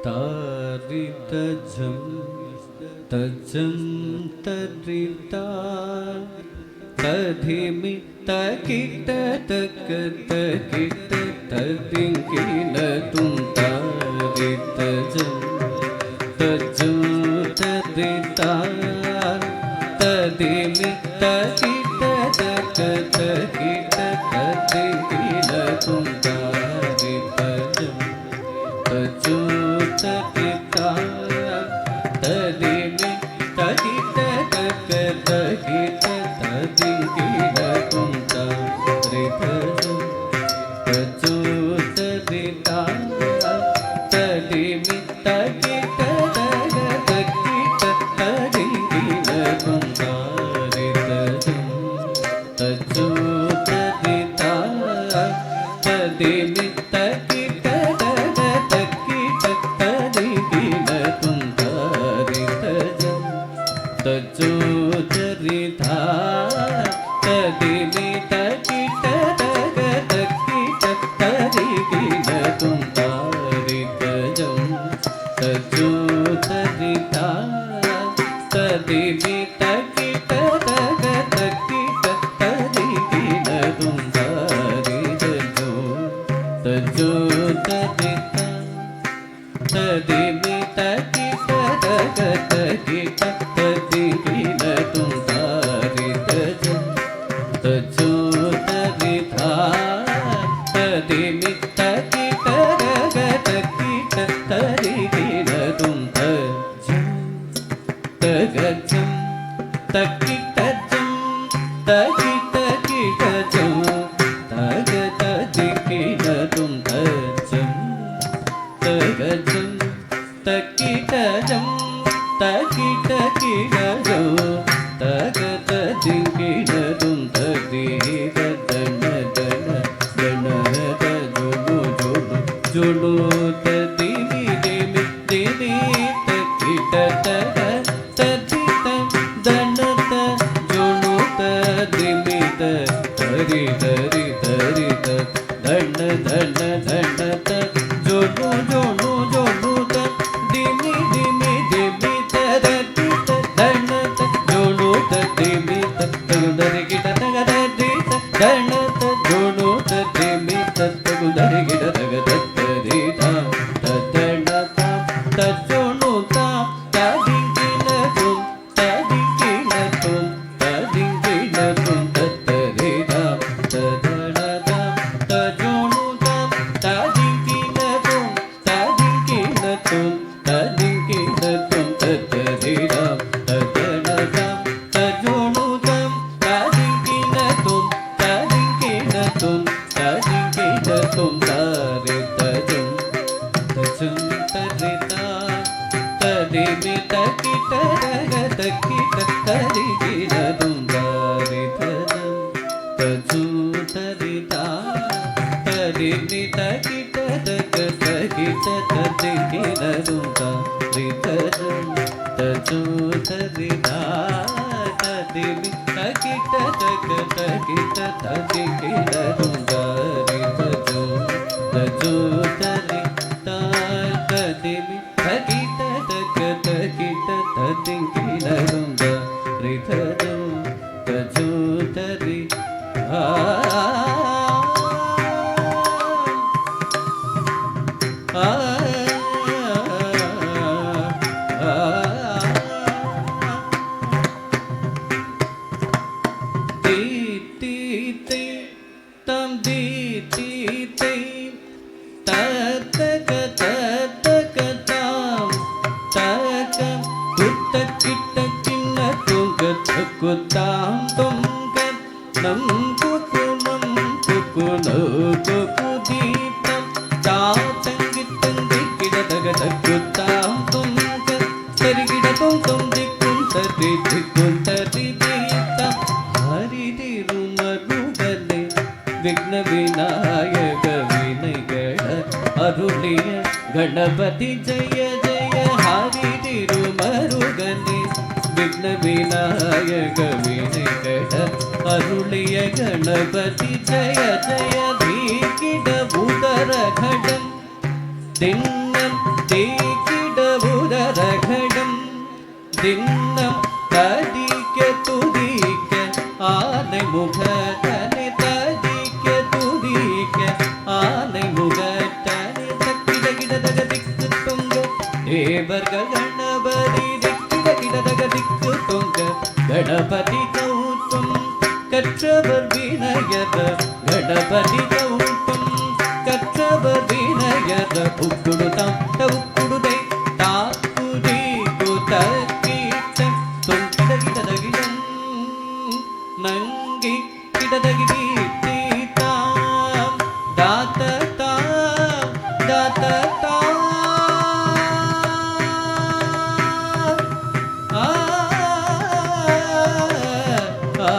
तारितजं तजं तरिता तधिमि तकिट तक तकिट तदिंकिन तुम तारितजं तजं तरिता तधिमि तकिट तक तकिट तदिंकिन तुम तारितजं तजं तकिता तदिमि तकिट तक तकिट तदिंकिन तुम तारितजं तजं तरिता तदिमि तकिट तक तकिट तदिंकिन तुम तारितजं तजं तरिता तदिमि तकिट तक तकिट तदिंकिन तुम तारितजं तजं तरिता तदिमि तकिट तक तकिट तदिंकिन तुम तारितजं तजं तरिता तदिमि तकिट तक तकिट तदिंकिन तुम तारितजं तजं तरिता तदिमि तकिट तक तकिट तदिंकिन तुम तारितजं तजं तरिता तदिमि तकिट तक तकिट तदिंकिन तुम तजं तगजं तकिटजं तकिटजं तगतदिंकिन तुम तजं तगजं तकिटजं तकिटजं तगतदिंकिन तुम तदित दन दन दन जोडो जोडो जोडो तदिमि दिमि दिमि तकिट तक तदित दन जोडो तदिमि तरि तरि तरि दन दन दन जोडो जोडो जोडो तदिमि दिमि दिमि तदित दन जोडो तदिमि तगुदरिगिट तगदित दन जोडो तदिमि तगुदरिगिट तगदरित तदन तजोडो तदिंकिन तुम तदिंकिन तुम तदिंकिन तुम तदरित तदन तजोडो तदिंकिन तुम तदिंकिन तुम तदिंकिन तुम तदरित तदन तजोडो तदिंकिन तुम तदिंकिन तुम तदिंकिन तुम तारितजं तजं तरिता तदिमि तकिट तक तकिट तदिंकिन तुम तारितजं तजं तरिता तदिमि तकिट तक तकिट तदिंकिन तुम तारितजं तजं तरिता तदिमि तकिट तक तकिट तदिंकिन तुम तारितजं तजं तरिता तदिमि तकिट तक तकिट तदिंकिन तुम तारितजं तजं तरिता कुतां तुंगत नम कुकुमं कुकुनो कुकुदीपं तातंगितंगिकिड तगत कुतां तुंगत तरिगिड तुम दिक्कुं तरिदिक्कुं तरिदीतं हरिदिरुमरुगले विघ्न विनायक विनयगण अरुलिय गणपति जय जय हरिदिरुमरुगले विघ्न विनायक विनयगण अरुलिय गणपति जय जय धीकिड भूतर घटं दिन्नं தின்னம் ததிக்க துதிக்க ஆனை முகத்தனை ததிக்க துதிக்க ஆனை முகத்தனை தக்கிட கிடதக திக்கு தொங்க தேவர்கள் கணபதி திக்கிட கிடதக திக்கு தொங்க கணபதி கௌத்தும் கற்றவர் வினயத கணபதி கௌத்தும் கற்றவர் வினயத உக்குடுதம் உக்குடுதை தாக்குதி குதக்கீட்ட தொங்கிட கிடதகிடம் நங்கி கிடதகிதி தீதாம் தாத்ததாம் தாத்ததாம் ஆ ஆ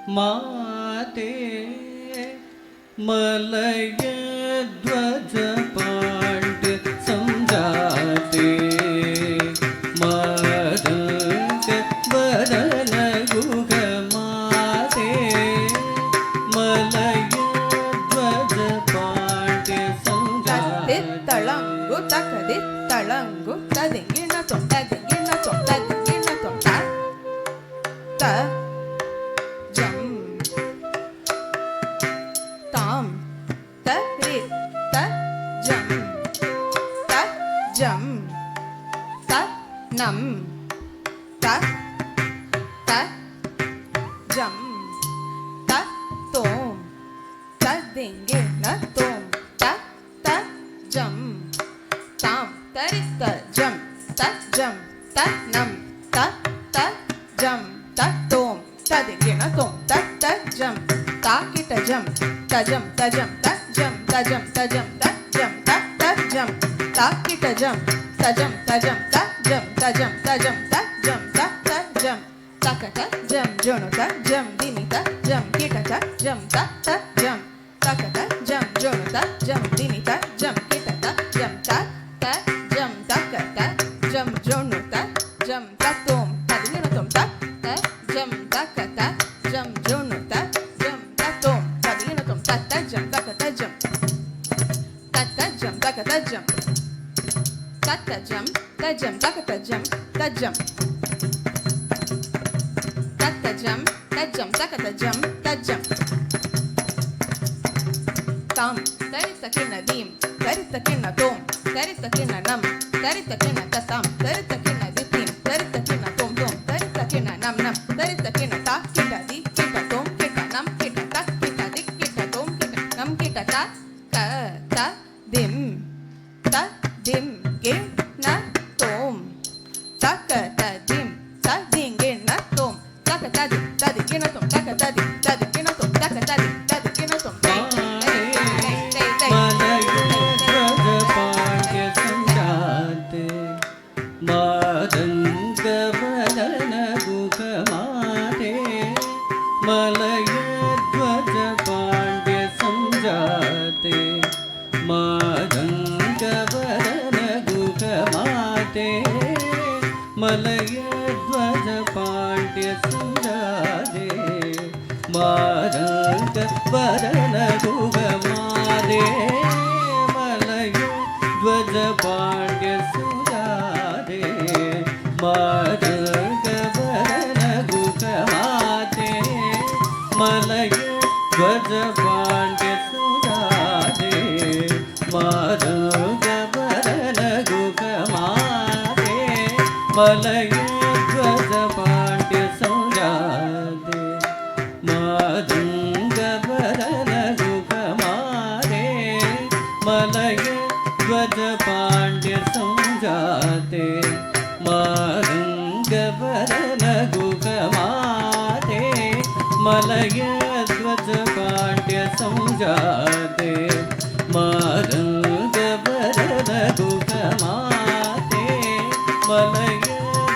माते मलय ध्वज पांड समझाते मदंग बदल गुग माते मलय ध्वज पांड समझाते तळंगु तकदि तळंगु तदिंगिण तोंड दिंगिण तोंड दिंगिण तोंड தாம் தரி தஜம் தஜம் தனம் தஜம் தத்தோம் ததிங்கே நத்தோம் தஜம் தாம் தரி தஜம் தஜம் தனம் தஜம் தத்தோம் ததிங்கே நத்தோம் தஜம் தாக்கிட்ட ஜம் தஜம் தஜம் தஜம் தஜம் தஜம் தஜம் தஜம் தாக்கிட்ட ஜம் தஜம் தஜம் தஜம் தஜம் தஜம் தஜம் தஜம் தக்கத ஜம் ஜோனு தஜம் திமி தஜம் கிட்ட தஜம் தஜம் தக்கத ஜம் ஜோனு தஜம் திமி தஜம் கிட்ட தஜம் தஜம் தக்கத ஜம் ஜோனு தஜம் தத்தோம் ததினதோம் தஜம் தக்கத ஜம் ஜோனு தஜம் தத்தோம் ததினதோம் தஜம் தக்கத ஜம் தஜம் தக்கத ஜம் தஜம் தஜம் தக்கத ஜம் தஜம் தஜம் தஜம் தக்கத ஜம் தஜம் தாம் தரித்த கிண்ண தீம் தரித்த கிண்ண தோம் தரித்த கிண்ண நம் தரித்த கிண்ண தத்தாம் தரித்த கிண்ண தித்தீம் தரித்த கிண்ண தோம் தோம் தரித்த கிண்ண நம் நம் தரித்த கிண்ண தா கிட்ட தி கிட்ட தோம் கிட்ட நம் கிட்ட த கிட்ட தி கிட்ட தோம் கிட்ட நம் கிட்ட த க த திம் த திம் கே ந தோம் தக்க த திம் த திங்கே ந தோம் தக்க ததி ததி கிண தோம் தக்க ததி ததி கிண தோம் தக்க ததி ததி கிண தோம் मलयध्वज पाण्ड्य संजाते मादङ्गवदन गुहमाते मलयध्वज पाण्ड्य संजाते मादङ्गवदन गुहमाते मलयध्वज पाण्ड्य संजाते मादङ्गवदन गुहमाते मलय ध्वज पाण्ड्य सुजाते माधवरन गुगमाते मलय ध्वज पाण्ड्य सुजाते माधवरन गुगमाते मलय ध्वज पाण्ड्य सुजाते माधवरन गुगमाते मलय ध्वज पाण्ड्य संजाते मादङ्गवरन गुगमाते मलय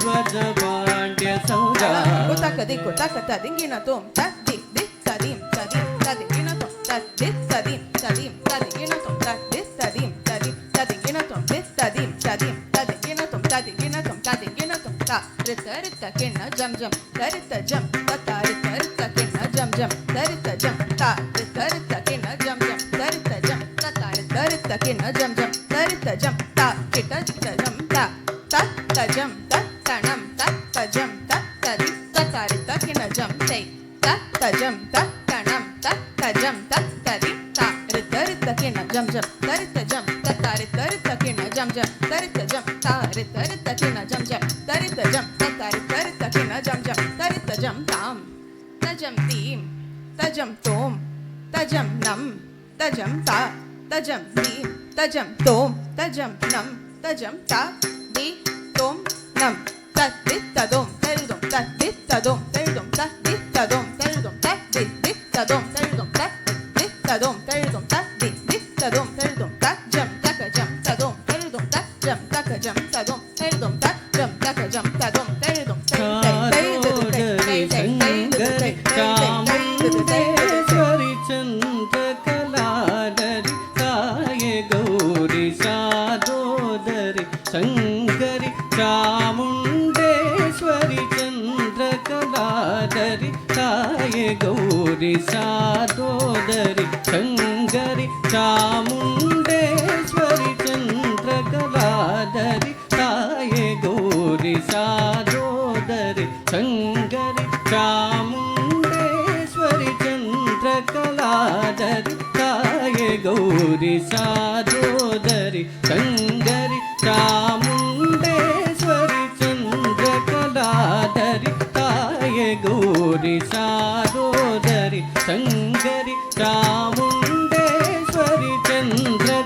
ध्वज पाण्ड्य संजाते कुतकदि कुतकत दिंगिन तोम तदि दिस तदिम तदिम तदिगिन तोम तदिस तदिम तदिम तदिगिन तोम तदिस तदिम तदिम तदिगिन तोम दिस तदिम तदिम तदिगिन तोम तदिगिन तोम तदिगिन तोम ता रित रित किन्न जम जम रित जम तता रित रित किन्न जम जम रित जम ता रित रित किन्न जम जम रित जम तता रित रित किन्न जम जम रित जम ता किट किट जम ता तत जम तत्तणम तत जम तत्तदि तता रित किन्न जम तै तत जम तत्तणम तत जम तत्तदि ता रित रित किन्न जम जम रित जम तता रित रित किन्न जम जम रित जम ता रित रित किन्न जम जम रित जम तता रित रित किन्न जम जम रित जम ताम तजम तीम तजम तोम तजम नम तजम ता तजम दीम तजम तोम तजम नम तजम ता दी तोम नम तद्दि तदोम तरिदोम तद्दि तदोम तरिदोम तद्दि तदोम तरिदोम तद्दि तदोम तरिदोम तद्दि तदोम तरिदोम तद्दि तदोम तरिदोम तजम तकजम तदोम तरिदोम तजम तकजम तदोम तरिदोम तजम तकजम तदोम तरिदोम चामुण्डेश्वरि चन्द्रकलाधरि ताये गौरी सादोदरि शङ्करि चामुण्डेश्वरि चन्द्रकलाधरि ताये गौरी सादोदरि शङ्करि चामुण्डेश्वरि चन्द्रकलाधरि ताये गौरी सादोदरि शङ्करि चामुण्डेश्वरि चन्द्रकला ಚಂದ್ರಕಲಾಧರಿ ತಾಯೇ ಗೌರಿ ಸಾಧೋದರಿ ಶಂಕರಿ ಚಾಮುಂಡೇಶ್ವರಿ ಚಂದ್ರಕಲಾಧರಿ ತಾಯೇ ಗೌರಿ ಸಾಧೋದರಿ ಶಂಕರಿ ಚಾಮುಂಡೇಶ್ವರಿ ಚಂದ್ರಕಲಾಧರಿ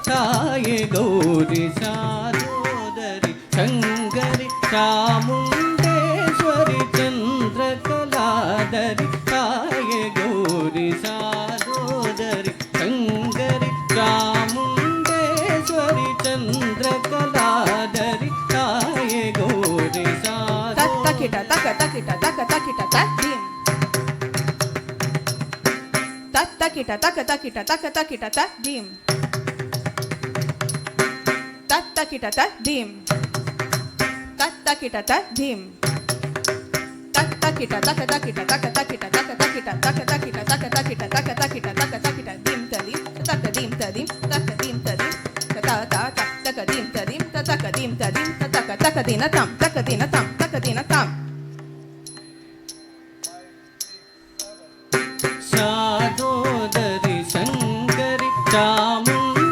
ತಾಯೇ ಗೌರಿ ಸಾಧೋದರಿ ಶಂಕರಿ ಚಾಮುಂಡೇಶ್ವರಿ ಚಂದ್ರಕಲಾಧರಿ ತಾಯೇ ಗೌರಿ ಸಾಧೋದರಿ ಶಂಕರಿ ಚಾಮುಂಡೇಶ್ವರಿ ಚಂದ್ರಕಲಾಧರಿ ತಾಯೇ ಗೌರಿ ತಕ್ಕಿಟ ತಕ ತಕ್ಕಿಟ ತಕ ತಕ್ಕಿಟ ತದ್ದೀಂ ತಕ್ಕಿಟ ತಕ ತಕ್ಕಿಟ ತಕ ತಕ್ಕಿಟ ತದ್ದೀಂ ತಕ್ಕಿಟ ತದ್ದೀಂ ತಕ್ಕಿಟ ತದ್ದೀಂ ತಕ್ಕಿಟ ತಕ ತಕ್ಕಿಟ ತಕ ತಕ್ಕಿಟ ತಕ ತಕ್ಕಿಟ ತಕ ತಕ್ಕಿಟ ತಕ ತಕ್ಕಿಟ ತಕ ತಕ್ಕಿಟ ತಕ ತಕ್ಕಿಟ ದೀಂ ತದೀಂ ತಕ ದೀಂ ತದೀಂ ತಕ ದೀಂ ತದೀಂ ತಕ ತ ತಕ ದೀಂ ತದೀಂ ತಕ ದೀಂ ತದೀಂ ತಕ ತಕ ದಿನ ತಂ ತಕ ದಿನ ತಂ ತಕ ದಿನ ತಂ ಸಾಧೋದರಿ ಶಂಕರಿ ಚಾಮುಂಡೇಶ್ವರಿ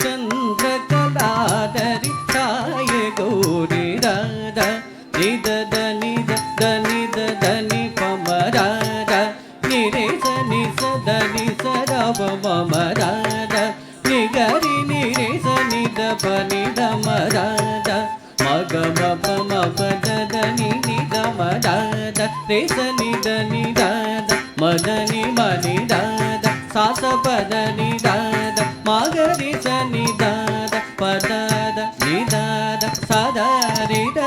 ಚಂದ್ರಕಲಾಧರಿ ತಾಯೇ ಗೌರಿ ದಾದ ನಿದ ಧನಿ ಧನಿದ ಧನಿ ಪಮರಾದ ನಿರೆ ಸನಿ ಸದನಿ ಸರವ ಮಮರಾದ ನಿಗರಿ ನಿರೆ ಸನಿದ ಪನಿದ ಮರಾದ ಮಗ ಮಪ ಮಪ ಧನಿ ನಿದ ಮರಾದ ರೇ ಸನಿ ಧನಿ ದಾದ ಮದನಿ ಮನಿ ದಾದ ಸಾಸ ಪದನಿ ದಾದ ಮಗರಿ ಸನಿ ದಾದ ಪದದ ನಿದಾದ ಸದಾ ರಿದ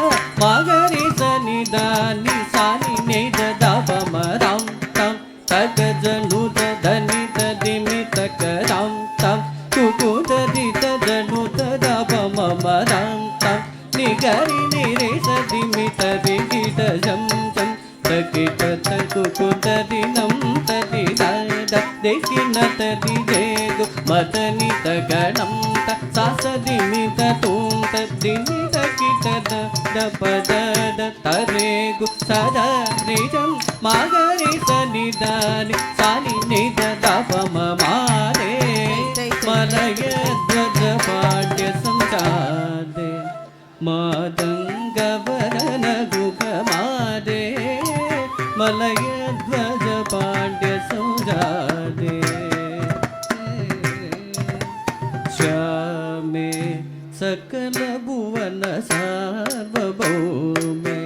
ಮಗರಿ ಸನಿ ದಾನಿ ಸಾನಿ ನೇದ ದಬ ಮರಂ ತಂ ತಗ ಜನುತ ಧನಿ ತದಿಮಿ ತಕ ರಂ ತಂ ಕುಕುದ ದಿತ ಜನುತ ದಬ ಮರಂ ತಂ ನಿಗರಿ ನಿರೆ ಸದಿಮಿ ತದಿ ಗಿಡ ಜಂ ಜಂ ತಕಿಟ ತಕು ತದಿನಂ ತದಿ ದಾದ ದೇಕಿನ ತದಿ ಜೇಗು ಮದನಿ ತಗಣಂ ತ ಸಾಸದಿಮಿ ತೂಂ ತದಿನಿ ತಕಿಟ ದ ಪದದ ತರೇಗು ಸದಾ ನಿಜಂ ಮಗರಿ ಸನಿದಾನಿ ಸಾನಿ ನಿದ ದಪ ಮಾರೆ ಮಲಯ ಧ್ವಜ ಪಾಡ್ಯ ಸಂಚಾದೆ ಮಾದಂಗವರನ ಗುಗ ಮಾದೆ ಮಲಯ ಧ್ವಜ ಪಾಂಡ್ಯ ಸಂಜಾದೆ ಶ್ಯಾಮೆ ಸಕಲ ಭುವನ ಸಾರ್ವಭೌಮೆ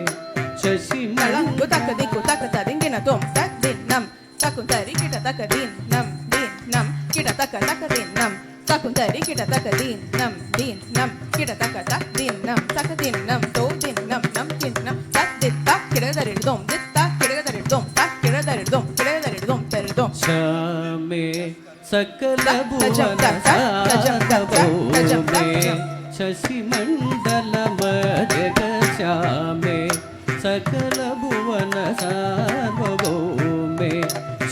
ಶಶಿ ತಳಂಗು ತಕ ದಿಕ್ಕು ತಕ ತದಿಂಗಿನ ತೋಂ ತದ್ದಿನ್ನಂ ತಕುಂತರಿ ಕಿಟ ತಕ ದಿನ್ನಂ ದಿನ್ನಂ ಕಿಟ ತಕ ತಕ ದಿನ್ನಂ ತಕುಂತರಿ ಕಿಟ ತಕ ದಿನ್ನಂ ದಿನ್ನಂ ಕಿಟ ತಕ ತದ್ದಿನ್ನಂ ತಕ ದಿನ್ನಂ ತೋ ದಿನ್ನಂ ನಂ ದಿನ್ನಂ ತದ್ದಿತ್ತ ಕಿಡದರಿಡ್ದೋಂ ದಿತ್ತ ಕಿಡದರಿಡ್ದೋಂ ತಕ್ ಕಿಡದರಿಡ್ದೋಂ ಕಿಡದರಿಡ್ದೋಂ ತರಿಡ್ದೋಂ ಶ್ಯಾಮೆ ಸಕಲ ಭುವನ ಸಾರ್ವಭೌಮೆ ಶಶಿ ಮಂಡಲ ಮಜಗ ಶ್ಯಾಮೆ ಸಕಲ ಭುವನ ಸಾರ್ವಭೌಮೆ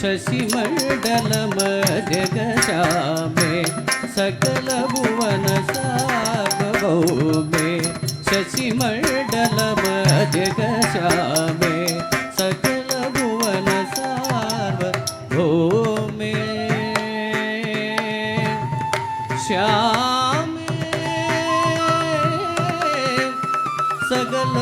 ಶಶಿ ಮಂಡಲ ಮಜಗ ಶ್ಯಾಮೆ ಸಕಲ ಭುವನ ಸಾರ್ವಭೌಮೆ ಶಶಿ ಮಂಡಲ ಮಜಗ ಶ್ಯಾಮೆ ಸಕಲ ಭುವನ ಸಾರ್ವಭೌಮೆ ಶ್ಯಾಮೆ ಸಕಲ